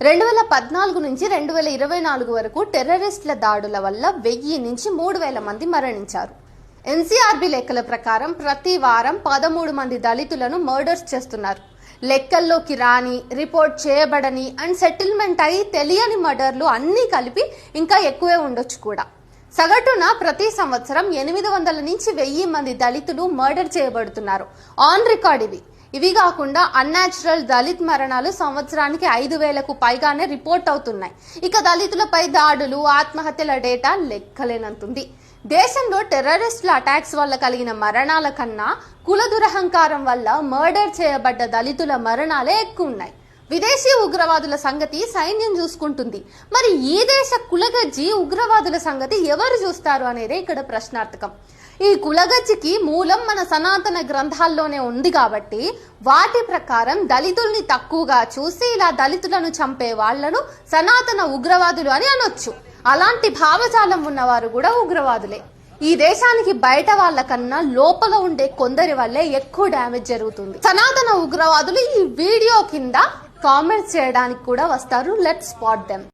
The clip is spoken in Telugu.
2014 నుంచి 2024 వరకు టెర్రరిస్టుల దాడుల వల్ల 1000 నుంచి 3000 మంది మరణించారు. ఎన్సీఆర్బీ లెక్కల ప్రకారం ప్రతి వారం 13 మంది దళితులను మర్డర్స్ చేస్తున్నారు. లెక్కల్లోకి రాని, రిపోర్ట్ చేయబడని అండ్ సెటిల్మెంట్ అయి తెలియని మర్డర్లు అన్నీ కలిపి ఇంకా ఎక్కువే ఉండొచ్చు కూడా. సగటున ప్రతి సంవత్సరం 800 నుంచి 1000 మంది దళితులు మర్డర్ చేయబడుతున్నారు. ఆన్ రికార్డ్ ఇవి కాకుండా అన్యాచురల్ దళిత్ మరణాలు సంవత్సరానికి 5000కు పైగానే రిపోర్ట్ అవుతున్నాయి. ఇక దళితులపై దాడులు, ఆత్మహత్యల డేటా లెక్కలేనంతుంది. దేశంలో టెర్రరిస్టుల అటాక్స్ వల్ల కలిగిన మరణాల కన్నా కుల దురహంకారం వల్ల మర్డర్ చేయబడ్డ దళితుల మరణాలే ఎక్కువ ఉన్నాయి. విదేశీ ఉగ్రవాదుల సంగతి సైన్యం చూసుకుంటుంది. మరి ఈ దేశ కులగజ్జి ఉగ్రవాదుల సంగతి ఎవరు చూస్తారు అనేదే ఇక్కడ ప్రశ్నార్థకం. ఈ కులగజ్జికి మూలం మన సనాతన గ్రంథాల్లోనే ఉంది కాబట్టి వాటి ప్రకారం దళితుల్ని తక్కువగా చూసి ఇలా దళితులను చంపే వాళ్లను సనాతన ఉగ్రవాదులు అని అనొచ్చు. అలాంటి భావజాలం ఉన్నవారు కూడా ఉగ్రవాదులే. ఈ దేశానికి బయట వాళ్ళ కన్నా లోపల ఉండే కొందరి వల్లే ఎక్కువ డ్యామేజ్ జరుగుతుంది. సనాతన ఉగ్రవాదులు ఈ వీడియో కింద కామెంట్స్ చేయడానికి కూడా వస్తారు. Let's spot them.